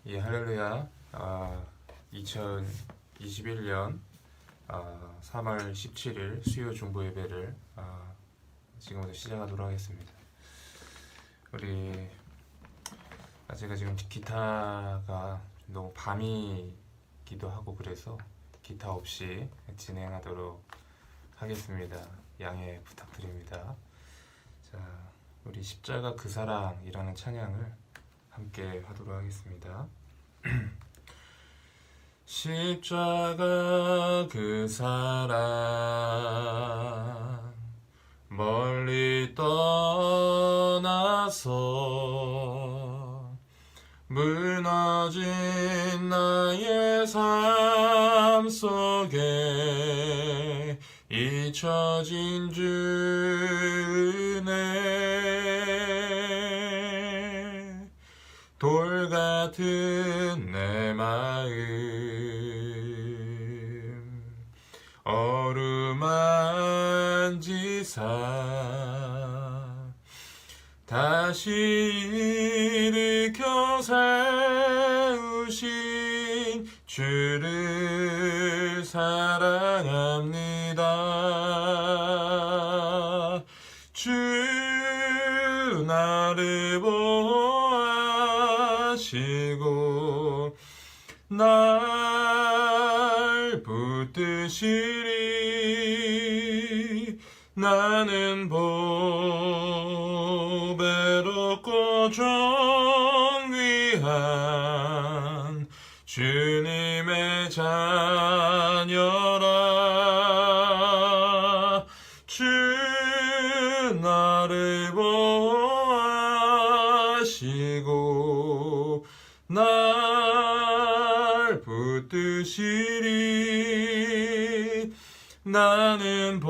예, 할렐루야. 2021년 3월 17일 수요 중보 예배를 지금부터 시작하도록 하겠습니다. 제가 지금 기타가 너무 밤이기도 하고 그래서 기타 없이 진행하도록 하겠습니다. 양해 부탁드립니다. 자, 우리 십자가 그 사랑이라는 찬양을 함께 하도록 하겠습니다. 십자가 그 사랑 멀리 떠나서 무너진 나의 삶 속에 잊혀진 주 은혜 돌같은 내 마음 어루만지사 다시 일으켜 세우신 주를 사랑합니다. 주 나를 보아시고 날 붙드시리. 나는 보배롭고 존귀한 주님의 자녀라. 주 나를 보아시고 날 붙드시리. 나는 보배롭고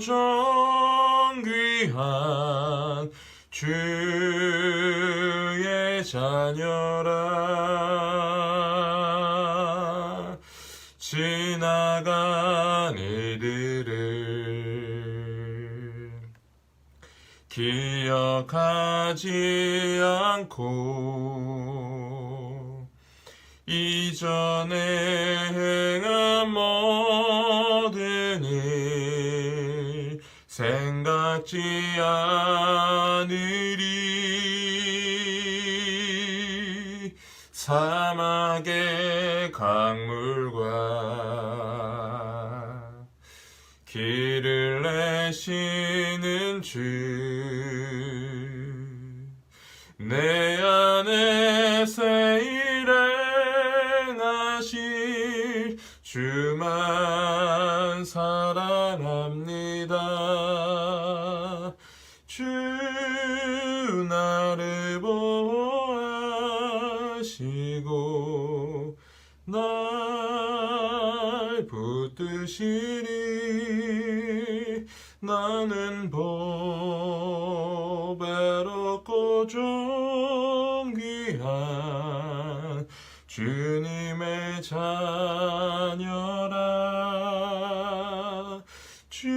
존귀한 주의 자녀라. 지나간 일들을 기억하지 않고 이전에 행한 모든 일 생각지 않으리. 사막의 강물과 길을 내시는 주 내 안에 새 일행하실 주만 사랑합니다. 주 나를 보아시고 날 붙드시리. 나는 보배롭고 존귀한 주님의 자녀라. 주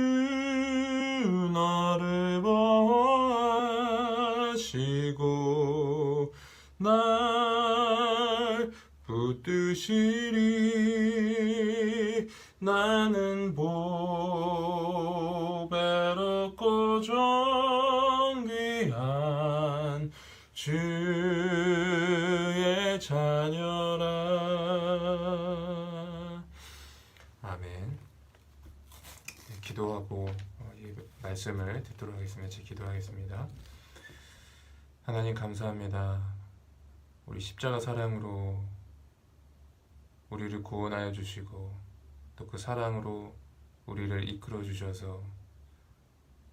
너를 보아시고 날 붙드시리. 나는 보배롭고 존귀한 주의 자녀라. 아멘. 기도하고 이 말씀을 듣도록 하겠습니다. 제 기도하겠습니다. 하나님 감사합니다. 우리 십자가 사랑으로 우리를 구원하여 주시고 또 그 사랑으로 우리를 이끌어 주셔서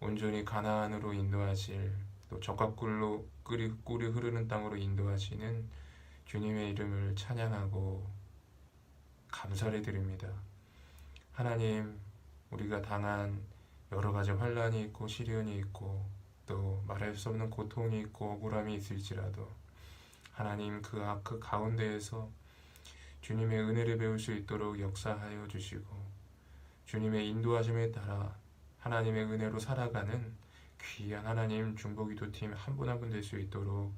온전히 가나안으로 인도하실 또 적과 꿀이 흐르는 땅으로 인도하시는 주님의 이름을 찬양하고 감사를 드립니다. 하나님, 우리가 당한 여러 가지 환난이 있고 시련이 있고 또 말할 수 없는 고통이 있고 억울함이 있을지라도 하나님 그 가운데에서 주님의 은혜를 배울 수 있도록 역사하여 주시고 주님의 인도하심에 따라 하나님의 은혜로 살아가는 귀한 하나님 중보기도팀 한 분 한 분 될 수 있도록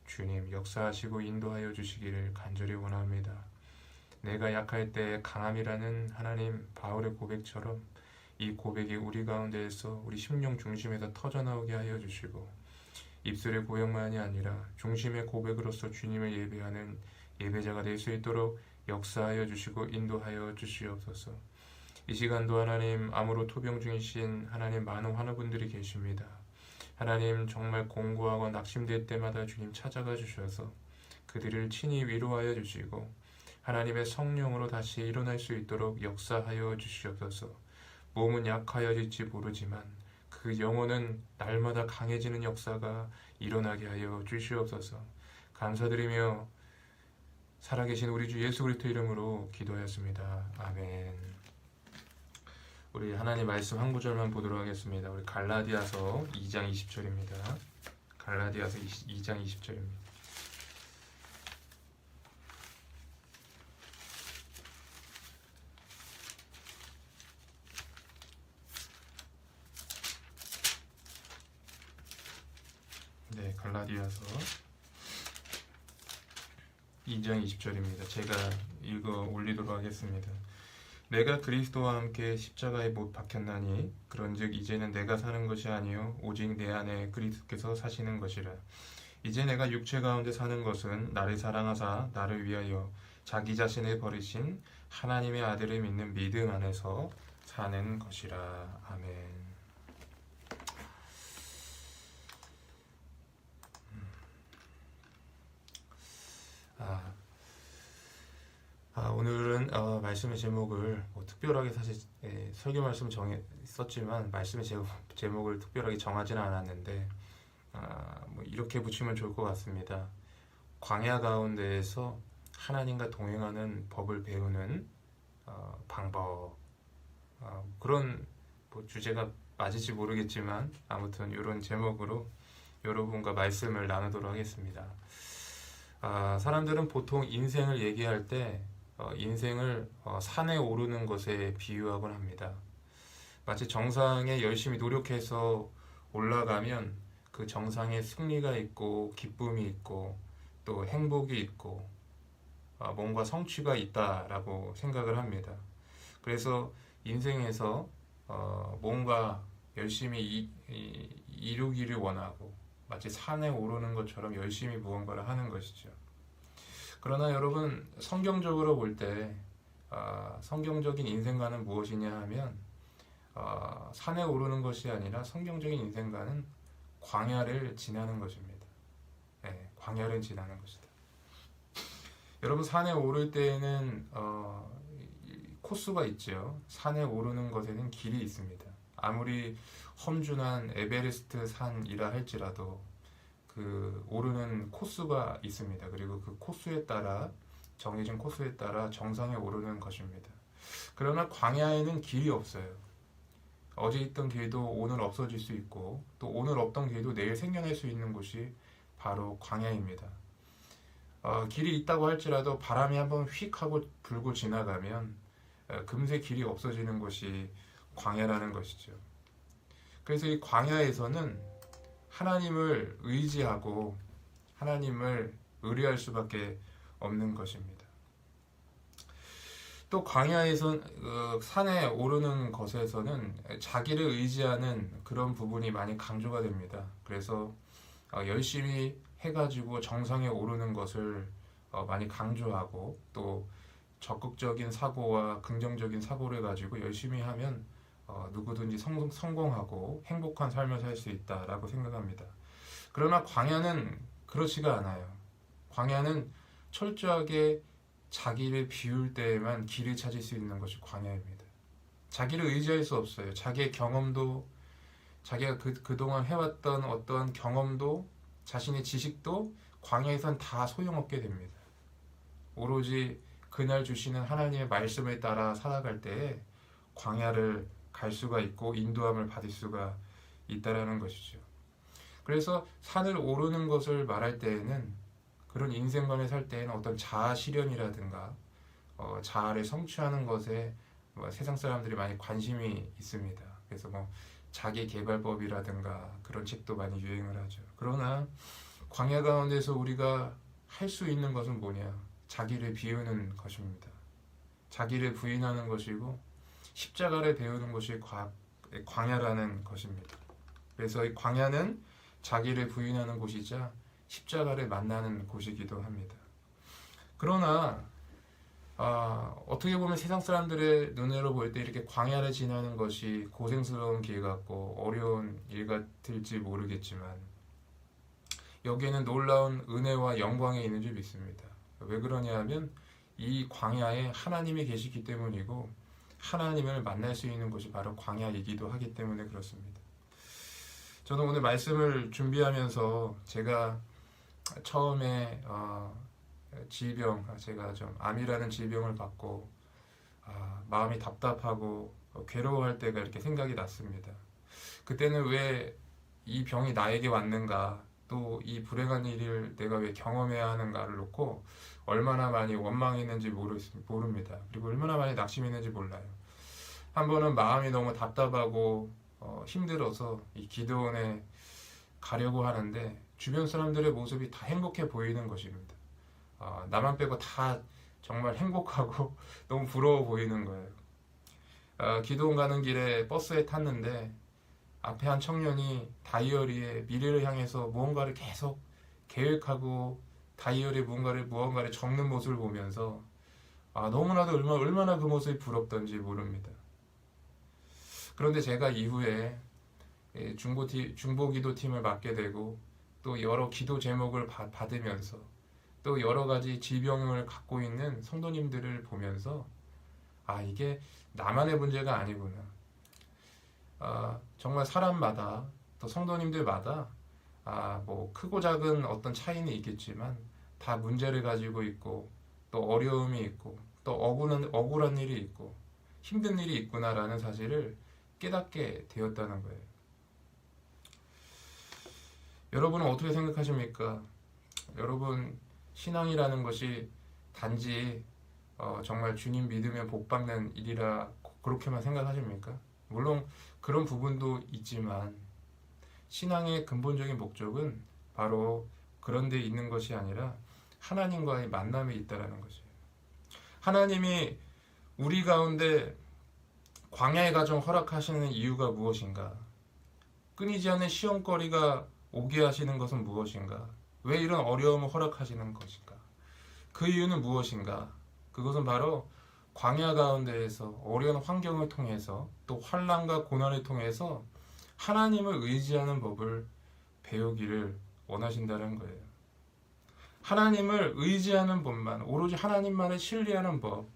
주님 역사하시고 인도하여 주시기를 간절히 원합니다. 내가 약할 때 강함이라는 하나님 바울의 고백처럼 이 고백이 우리 가운데에서 우리 심령 중심에서 터져나오게 하여 주시고 입술의 고백만이 아니라 중심의 고백으로서 주님을 예배하는 예배자가 될 수 있도록 역사하여 주시고 인도하여 주시옵소서. 이 시간도 하나님 암으로 투병 중이신 하나님 많은 환우분들이 계십니다. 하나님 정말 공고하고 낙심될 때마다 주님 찾아가 주셔서 그들을 친히 위로하여 주시고 하나님의 성령으로 다시 일어날 수 있도록 역사하여 주시옵소서. 몸은 약하여질지 모르지만 그 영혼은 날마다 강해지는 역사가 일어나게 하여 주시옵소서. 감사드리며 살아계신 우리 주 예수 그리스도 이름으로 기도하였습니다. 아멘. 우리 하나님 말씀 한 구절만 보도록 하겠습니다. 우리 갈라디아서 2장 20절입니다. 갈라디아서 2장 20절입니다. 네, 갈라디아서 2장 20절입니다. 제가 읽어 올리도록 하겠습니다. 내가 그리스도와 함께 십자가에 못 박혔나니 그런즉 이제는 내가 사는 것이 아니요 오직 내 안에 그리스도께서 사시는 것이라. 이제 내가 육체 가운데 사는 것은 나를 사랑하사 나를 위하여 자기 자신을 버리신 하나님의 아들을 믿는 믿음 안에서 사는 것이라. 아멘. 오늘은 말씀의 제목을 특별하게 사실 설교 말씀 썼지만 말씀의 제목을 특별하게 정하지는 않았는데 이렇게 붙이면 좋을 것 같습니다. 광야 가운데에서 하나님과 동행하는 법을 배우는 방법. 그런 주제가 맞을지 모르겠지만 아무튼 이런 제목으로 여러분과 말씀을 나누도록 하겠습니다. 사람들은 보통 인생을 얘기할 때 인생을 산에 오르는 것에 비유하곤 합니다. 마치 정상에 열심히 노력해서 올라가면 그 정상에 승리가 있고 기쁨이 있고 또 행복이 있고 뭔가 성취가 있다라고 생각을 합니다. 그래서 인생에서 뭔가 열심히 이루기를 원하고 마치 산에 오르는 것처럼 열심히 무언가를 하는 것이죠. 그러나 여러분 성경적으로 볼 때 성경적인 인생관은 무엇이냐 하면 산에 오르는 것이 아니라 성경적인 인생관은 광야를 지나는 것입니다. 네, 광야를 지나는 것이다. 여러분 산에 오를 때에는 코스가 있죠. 산에 오르는 것에는 길이 있습니다. 아무리 험준한 에베레스트 산이라 할지라도 그 오르는 코스가 있습니다. 그리고 그 코스에 따라 정해진 코스에 따라 정상에 오르는 것입니다. 그러나 광야에는 길이 없어요. 어제 있던 길도 오늘 없어질 수 있고 또 오늘 없던 길도 내일 생겨날 수 있는 곳이 바로 광야입니다. 길이 있다고 할지라도 바람이 한번 휙 하고 불고 지나가면 금세 길이 없어지는 곳이 광야라는 것이죠. 그래서 이 광야에서는 하나님을 의지하고 하나님을 의뢰할 수밖에 없는 것입니다. 또 광야에서 산에 오르는 것에서는 자기를 의지하는 그런 부분이 많이 강조가 됩니다. 그래서 열심히 해가지고 정상에 오르는 것을 많이 강조하고 또 적극적인 사고와 긍정적인 사고를 가지고 열심히 하면 누구든지 성공하고 행복한 삶을 살 수 있다라고 생각합니다. 그러나 광야는 그렇지가 않아요. 광야는 철저하게 자기를 비울 때에만 길을 찾을 수 있는 것이 광야입니다. 자기를 의지할 수 없어요. 자기의 경험도 자기가 그동안 해왔던 어떤 경험도 자신의 지식도 광야에선 다 소용없게 됩니다. 오로지 그날 주시는 하나님의 말씀을 따라 살아갈 때에 광야를 갈 수가 있고 인도함을 받을 수가 있다라는 것이죠. 그래서 산을 오르는 것을 말할 때에는 그런 인생관을 살 때에는 어떤 자아 실현이라든가 자아를 성취하는 것에 세상 사람들이 많이 관심이 있습니다. 그래서 자기 개발법이라든가 그런 책도 많이 유행을 하죠. 그러나 광야 가운데서 우리가 할 수 있는 것은 뭐냐? 자기를 비우는 것입니다. 자기를 부인하는 것이고 십자가를 배우는 것이 광야라는 것입니다. 그래서 이 광야는 자기를 부인하는 곳이자 십자가를 만나는 곳이기도 합니다. 그러나 어떻게 보면 세상 사람들의 눈으로 볼 때 이렇게 광야를 지나는 것이 고생스러운 길 같고 어려운 일 같을지 모르겠지만 여기에는 놀라운 은혜와 영광이 있는 줄 믿습니다. 왜 그러냐 하면 이 광야에 하나님이 계시기 때문이고 하나님을 만날 수 있는 곳이 바로 광야이기도 하기 때문에 그렇습니다. 저는 오늘 말씀을 준비하면서 제가 처음에 제가 좀 암이라는 질병을 갖고 마음이 답답하고 괴로워할 때가 이렇게 생각이 났습니다. 그때는 왜 이 병이 나에게 왔는가, 또 이 불행한 일을 내가 왜 경험해야 하는가를 놓고 얼마나 많이 원망했는지 모릅니다. 그리고 얼마나 많이 낙심했는지 몰라요. 한 번은 마음이 너무 답답하고 힘들어서 이 기도원에 가려고 하는데 주변 사람들의 모습이 다 행복해 보이는 것입니다. 나만 빼고 다 정말 행복하고 너무 부러워 보이는 거예요. 기도원 가는 길에 버스에 탔는데 앞에 한 청년이 다이어리에 미래를 향해서 무언가를 계속 계획하고 다이어리에 무언가를 적는 모습을 보면서 너무나도 얼마나 그 모습이 부럽던지 모릅니다. 그런데 제가 이후에 중보기도팀을 맡게 되고 또 여러 기도 제목을 받으면서 또 여러 가지 질병을 갖고 있는 성도님들을 보면서 이게 나만의 문제가 아니구나. 정말 사람마다 또 성도님들마다 뭐 크고 작은 어떤 차이는 있겠지만 다 문제를 가지고 있고 또 어려움이 있고 또 억울한 일이 있고 힘든 일이 있구나라는 사실을 깨닫게 되었다는 거예요. 여러분은 어떻게 생각하십니까? 여러분, 신앙이라는 것이 단지 정말 주님 믿으면 복 받는 일이라 그렇게만 생각하십니까? 물론 그런 부분도 있지만 신앙의 근본적인 목적은 바로 그런 데 있는 것이 아니라 하나님과의 만남에 있다라는 것이에요. 하나님이 우리 가운데 광야의 가정 허락하시는 이유가 무엇인가? 끊이지 않는 시험거리가 오게 하시는 것은 무엇인가? 왜 이런 어려움을 허락하시는 것인가? 그 이유는 무엇인가? 그것은 바로 광야 가운데에서 어려운 환경을 통해서 또 환난과 고난을 통해서 하나님을 의지하는 법을 배우기를 원하신다는 거예요. 하나님을 의지하는 법만, 오로지 하나님만을 신뢰하는 법,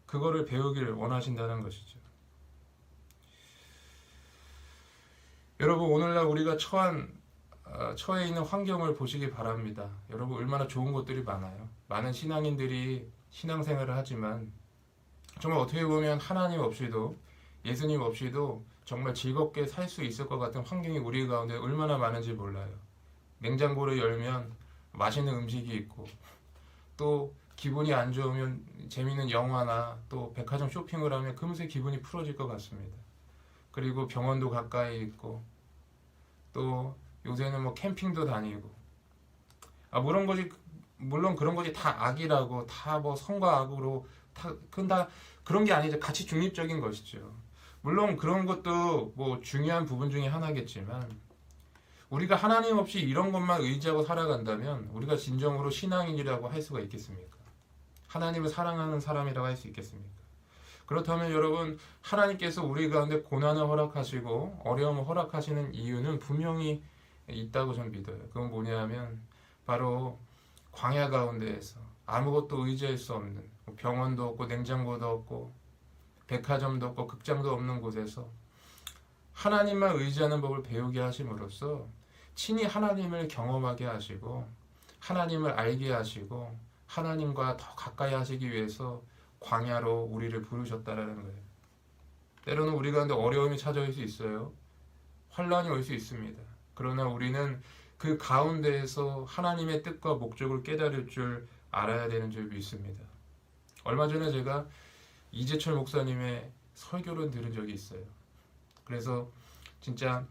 그거를 배우기를 원하신다는 것이죠. 여러분, 오늘날 우리가 처해 있는 환경을 보시기 바랍니다. 여러분, 얼마나 좋은 것들이 많아요. 많은 신앙인들이 신앙생활을 하지만 정말 어떻게 보면 하나님 없이도 예수님 없이도 정말 즐겁게 살 수 있을 것 같은 환경이 우리 가운데 얼마나 많은지 몰라요. 냉장고를 열면 맛있는 음식이 있고 또 기분이 안 좋으면 재미있는 영화나 또 백화점 쇼핑을 하면 금세 기분이 풀어질 것 같습니다. 그리고 병원도 가까이 있고 또 요새는 뭐 캠핑도 다니고 물론 그런 것이 다 악이라고 다 뭐 선과 악으로 다 그런 게 아니죠. 가치 중립적인 것이죠. 물론 그런 것도 뭐 중요한 부분 중에 하나겠지만 우리가 하나님 없이 이런 것만 의지하고 살아간다면 우리가 진정으로 신앙인이라고 할 수가 있겠습니까? 하나님을 사랑하는 사람이라고 할 수 있겠습니까? 그렇다면 여러분, 하나님께서 우리 가운데 고난을 허락하시고 어려움을 허락하시는 이유는 분명히 있다고 저는 믿어요. 그건 뭐냐면 바로 광야 가운데에서 아무것도 의지할 수 없는 병원도 없고 냉장고도 없고 백화점도 없고 극장도 없는 곳에서 하나님만 의지하는 법을 배우게 하심으로써 친히 하나님을 경험하게 하시고 하나님을 알게 하시고 하나님과 더 가까이 하시기 위해서 광야로 우리를 부르셨다라는 거예요. 때로는 우리 가운데 어려움이 찾아올 수 있어요. 환난이 올 수 있습니다. 그러나 우리는 그 가운데에서 하나님의 뜻과 목적을 깨달을 줄 알아야 되는 줄 믿습니다. 얼마 전에 제가 이재철 목사님의 설교를 들은 적이 있어요. 그래서 진짜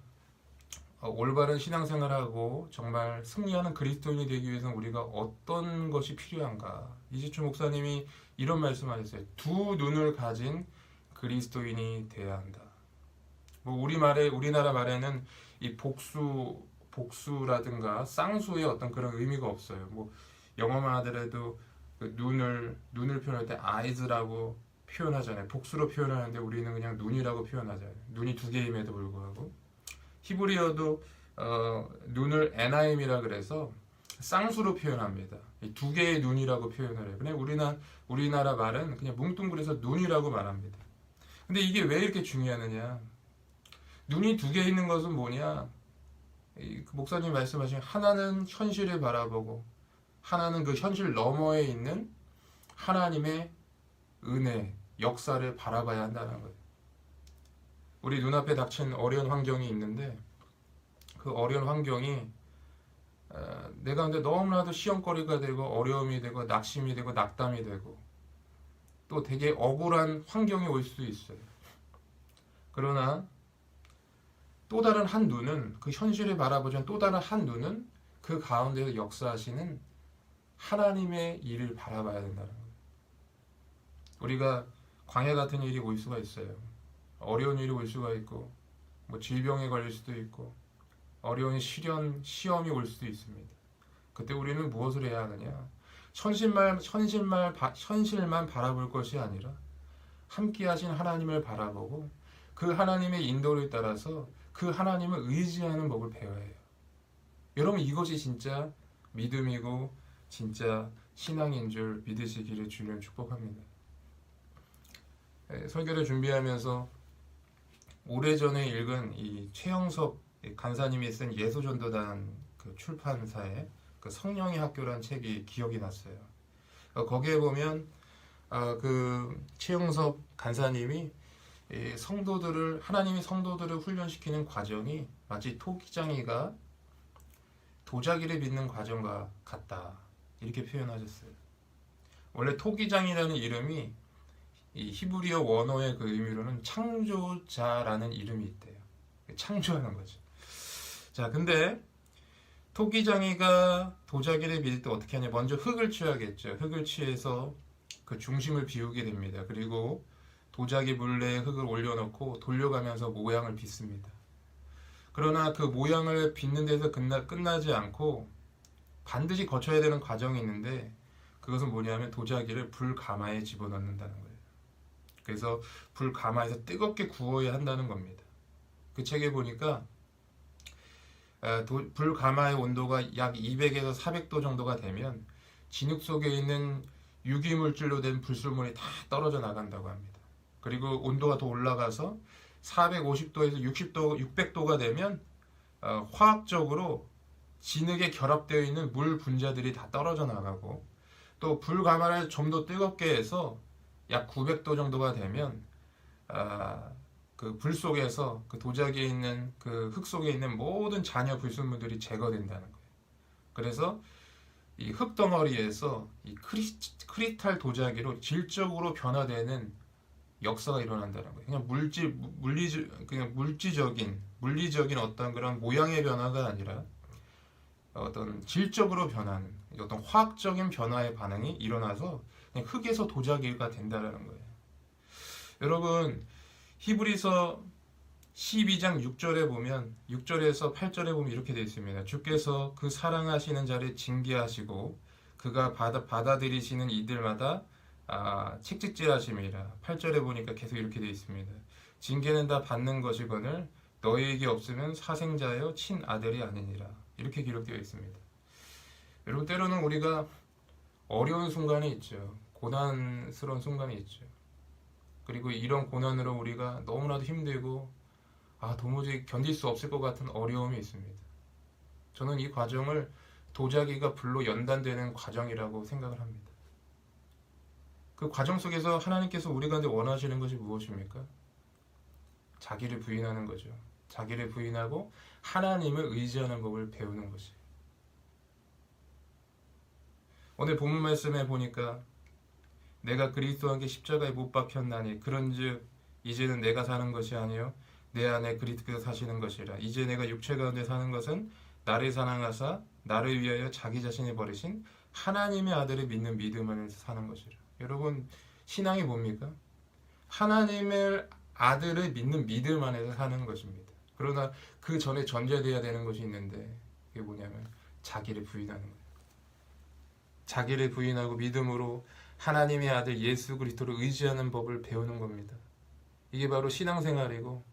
올바른 신앙생활하고 정말 승리하는 그리스도인이 되기 위해서는 우리가 어떤 것이 필요한가? 이지춘 목사님이 이런 말씀하셨어요. 두 눈을 가진 그리스도인이 돼야 한다. 뭐 우리나라 말에는 이 복수라든가 쌍수의 어떤 그런 의미가 없어요. 뭐 영어만 하더라도 그 눈을 표현할 때 eyes라고 표현하잖아요. 복수로 표현하는데 우리는 그냥 눈이라고 표현하잖아요. 눈이 두 개임에도 불구하고 히브리어도 눈을 에나임이라 그래서 쌍수로 표현합니다. 이 두 개의 눈이라고 표현을 해요. 그냥 우리나라 말은 그냥 뭉뚱그려서 눈이라고 말합니다. 근데 이게 왜 이렇게 중요하느냐? 눈이 두 개 있는 것은 뭐냐? 그 목사님 말씀하신 하나는 현실을 바라보고 하나는 그 현실 너머에 있는 하나님의 은혜, 역사를 바라봐야 한다는 거예요. 우리 눈앞에 닥친 어려운 환경이 있는데 그 어려운 환경이 내가 근데 너무나도 시험거리가 되고 어려움이 되고 낙심이 되고 낙담이 되고 또 되게 억울한 환경이 올 수도 있어요. 그러나 또 다른 한 눈은 그 현실을 바라보지만 또 다른 한 눈은 그 가운데서 역사하시는 하나님의 일을 바라봐야 된다는 거예요. 우리가 광야 같은 일이 올 수가 있어요. 어려운 일이 올 수가 있고 뭐 질병에 걸릴 수도 있고 어려운 시험이 올 수도 있습니다. 그때 우리는 무엇을 해야 하느냐? 현실만 바라볼 것이 아니라 함께 하신 하나님을 바라보고 그 하나님의 인도를 따라서 그 하나님을 의지하는 법을 배워야 해요. 여러분 이것이 진짜 믿음이고 진짜 신앙인 줄 믿으시기를 주님 축복합니다. 설교를 준비하면서 오래전에 읽은 이 최영섭 간사님이 쓴 예수전도단 그 출판사의 그 성령의 학교라는 책이 기억이 났어요. 거기에 보면 그 최영섭 간사님이 하나님이 성도들을 훈련시키는 과정이 마치 토기장이가 도자기를 빚는 과정과 같다 이렇게 표현하셨어요. 원래 토기장이라는 이름이 이 히브리어 원어의 그 의미로는 창조자라는 이름이 있대요. 창조하는 거죠. 자, 근데 토기장이가 도자기를 빚을 때 어떻게 하냐? 먼저 흙을 취하겠죠. 흙을 취해서 그 중심을 비우게 됩니다. 그리고 도자기 물레에 흙을 올려놓고 돌려가면서 모양을 빚습니다. 그러나 그 모양을 빚는 데서 끝나지 않고 반드시 거쳐야 되는 과정이 있는데 그것은 뭐냐면 도자기를 불가마에 집어넣는다는 거예요. 그래서 불가마에서 뜨겁게 구워야 한다는 겁니다. 그 책에 보니까 불가마의 온도가 약 200에서 400도 정도가 되면 진흙 속에 있는 유기물질로 된 불순물이 다 떨어져 나간다고 합니다. 그리고 온도가 더 올라가서 450도에서 60도, 600도가 되면 화학적으로 진흙에 결합되어 있는 물 분자들이 다 떨어져 나가고 또 불가마를 좀 더 뜨겁게 해서 약 900도 정도가 되면 그 불 속에서 그 도자기에 있는 그 흙 속에 있는 모든 잔여 불순물들이 제거된다는 거예요. 그래서 이 흙덩어리에서 이 크리스탈 도자기로 질적으로 변화되는 역사가 일어난다는 거예요. 그냥 물리적인 어떤 그런 모양의 변화가 아니라 어떤 질적으로 변하는 어떤 화학적인 변화의 반응이 일어나서 그냥 흙에서 도자기가 된다는 거예요. 여러분 히브리서 12장 6절에 보면 6절에서 8절에 보면 이렇게 되어 있습니다. 주께서 그 사랑하시는 자를 징계하시고 그가 받아들이시는 이들마다 책찍질하심이라. 8절에 보니까 계속 이렇게 되어 있습니다. 징계는 다 받는 것이거늘 너희에게 없으면 사생자여 친아들이 아니니라. 이렇게 기록되어 있습니다. 여러분 때로는 우리가 어려운 순간이 있죠. 고난스러운 순간이 있죠. 그리고 이런 고난으로 우리가 너무나도 힘들고 도무지 견딜 수 없을 것 같은 어려움이 있습니다. 저는 이 과정을 도자기가 불로 연단되는 과정이라고 생각을 합니다. 그 과정 속에서 하나님께서 우리 가운데 원하시는 것이 무엇입니까? 자기를 부인하는 거죠. 자기를 부인하고 하나님을 의지하는 법을 배우는 것이. 오늘 본문 말씀에 보니까 내가 그리스도와 함께 십자가에 못 박혔나니 그런즉 이제는 내가 사는 것이 아니요 내 안에 그리스도께서 사시는 것이라. 이제 내가 육체 가운데 사는 것은 나를 사랑하사 나를 위하여 자기 자신을 버리신 하나님의 아들을 믿는 믿음 안에서 사는 것이라. 여러분, 신앙이 뭡니까? 하나님의 아들을 믿는 믿음 안에서 사는 것입니다. 그러나 그 전에 전제되어야 되는 것이 있는데, 그게 뭐냐면 자기를 부인하는 거예요. 자기를 부인하고 믿음으로 하나님의 아들 예수 그리스도를 의지하는 법을 배우는 겁니다. 이게 바로 신앙생활이고,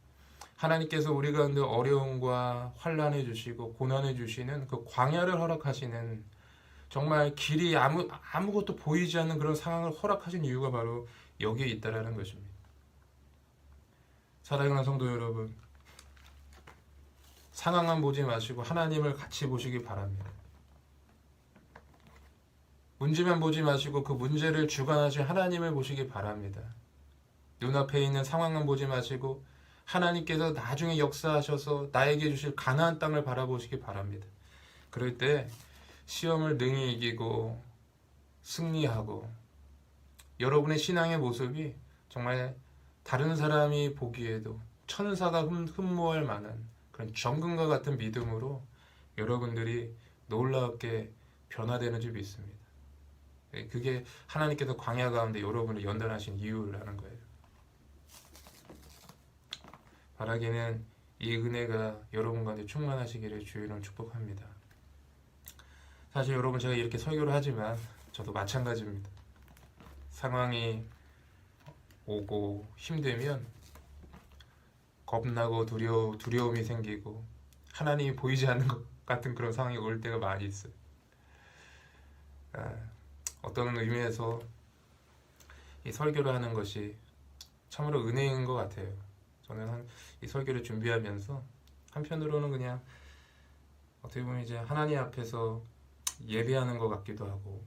하나님께서 우리 가운데 어려움과 환난을 주시고 고난을 주시는 그 광야를 허락하시는, 정말 길이 아무것도 보이지 않는 그런 상황을 허락하신 이유가 바로 여기에 있다라는 것입니다. 사랑하는 성도 여러분, 상황만 보지 마시고 하나님을 같이 보시기 바랍니다. 문제만 보지 마시고 그 문제를 주관하신 하나님을 보시기 바랍니다. 눈앞에 있는 상황만 보지 마시고 하나님께서 나중에 역사하셔서 나에게 주실 가나안 땅을 바라보시기 바랍니다. 그럴 때 시험을 능히 이기고 승리하고 여러분의 신앙의 모습이 정말 다른 사람이 보기에도 천사가 흠모할 만한 그런 정금과 같은 믿음으로 여러분들이 놀랍게 변화되는 줄 믿습니다. 그게 하나님께서 광야 가운데 여러분을 연단하신 이유라는 거예요. 바라기는 이 은혜가 여러분 가운데 충만하시기를 주의로 축복합니다. 사실 여러분, 제가 이렇게 설교를 하지만 저도 마찬가지입니다. 상황이 오고 힘들면 겁나고 두려움이 생기고 하나님이 보이지 않는 것 같은 그런 상황이 올 때가 많이 있어요. 어떤 의미에서 이 설교를 하는 것이 참으로 은혜인 것 같아요. 저는 이 설교를 준비하면서 한편으로는 그냥 어떻게 보면 이제 하나님 앞에서 예배하는 것 같기도 하고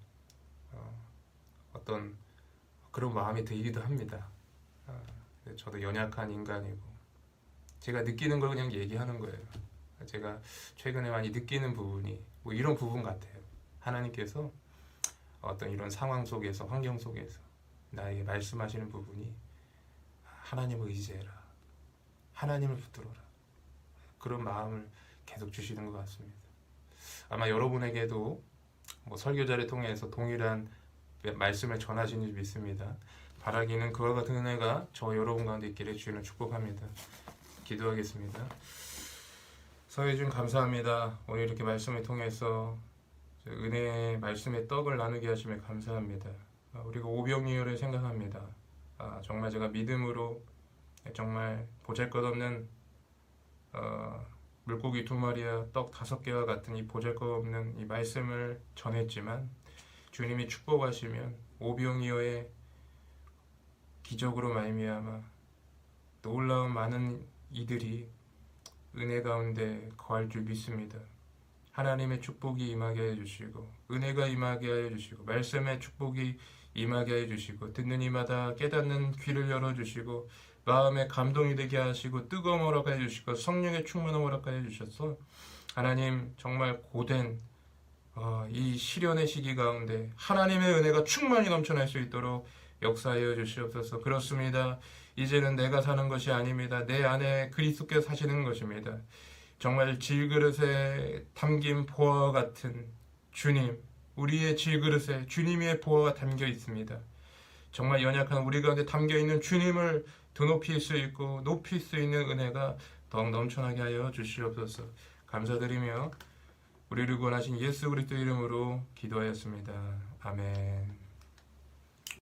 어떤 그런 마음이 들기도 합니다. 저도 연약한 인간이고 제가 느끼는 걸 그냥 얘기하는 거예요. 제가 최근에 많이 느끼는 부분이 뭐 이런 부분 같아요. 하나님께서 어떤 이런 상황 속에서, 환경 속에서 나에게 말씀하시는 부분이 하나님을 의지해라, 하나님을 붙들어라, 그런 마음을 계속 주시는 것 같습니다. 아마 여러분에게도 뭐 설교자를 통해서 동일한 말씀을 전하시는 줄 믿습니다. 바라기는 그와 같은 은혜가 저 여러분 가운데 있기를 주님을 축복합니다. 기도하겠습니다. 서해준 감사합니다. 오늘 이렇게 말씀을 통해서 은혜의 말씀의 떡을 나누게 하시며 감사합니다. 우리가 오병이어를 생각합니다. 정말 제가 믿음으로 정말 보잘것없는 물고기 2마리와 떡 5개와 같은 이 보잘것없는 이 말씀을 전했지만 주님이 축복하시면 오병이어의 기적으로 말미암아 놀라운 많은 이들이 은혜 가운데 거할 줄 믿습니다. 하나님의 축복이 임하게 해주시고 은혜가 임하게 하여 주시고 말씀의 축복이 임하게 하여 주시고 듣는 이마다 깨닫는 귀를 열어주시고 마음에 감동이 되게 하시고 뜨거움 허락하여 주시고 성령의 충만함 허락하여 주셔서 하나님 정말 고된 이 시련의 시기 가운데 하나님의 은혜가 충만히 넘쳐날 수 있도록 역사하여 주시옵소서. 그렇습니다. 이제는 내가 사는 것이 아닙니다. 내 안에 그리스도께서 사시는 것입니다. 정말 질그릇에 담긴 보화와 같은 주님, 우리의 질그릇에 주님의 보화가 담겨 있습니다. 정말 연약한 우리 가운데 담겨 있는 주님을 드높일 수 있고 높일 수 있는 은혜가 더욱 넘쳐나게 하여 주시옵소서. 감사드리며 우리를 구원하신 예수 그리스도 이름으로 기도하였습니다. 아멘.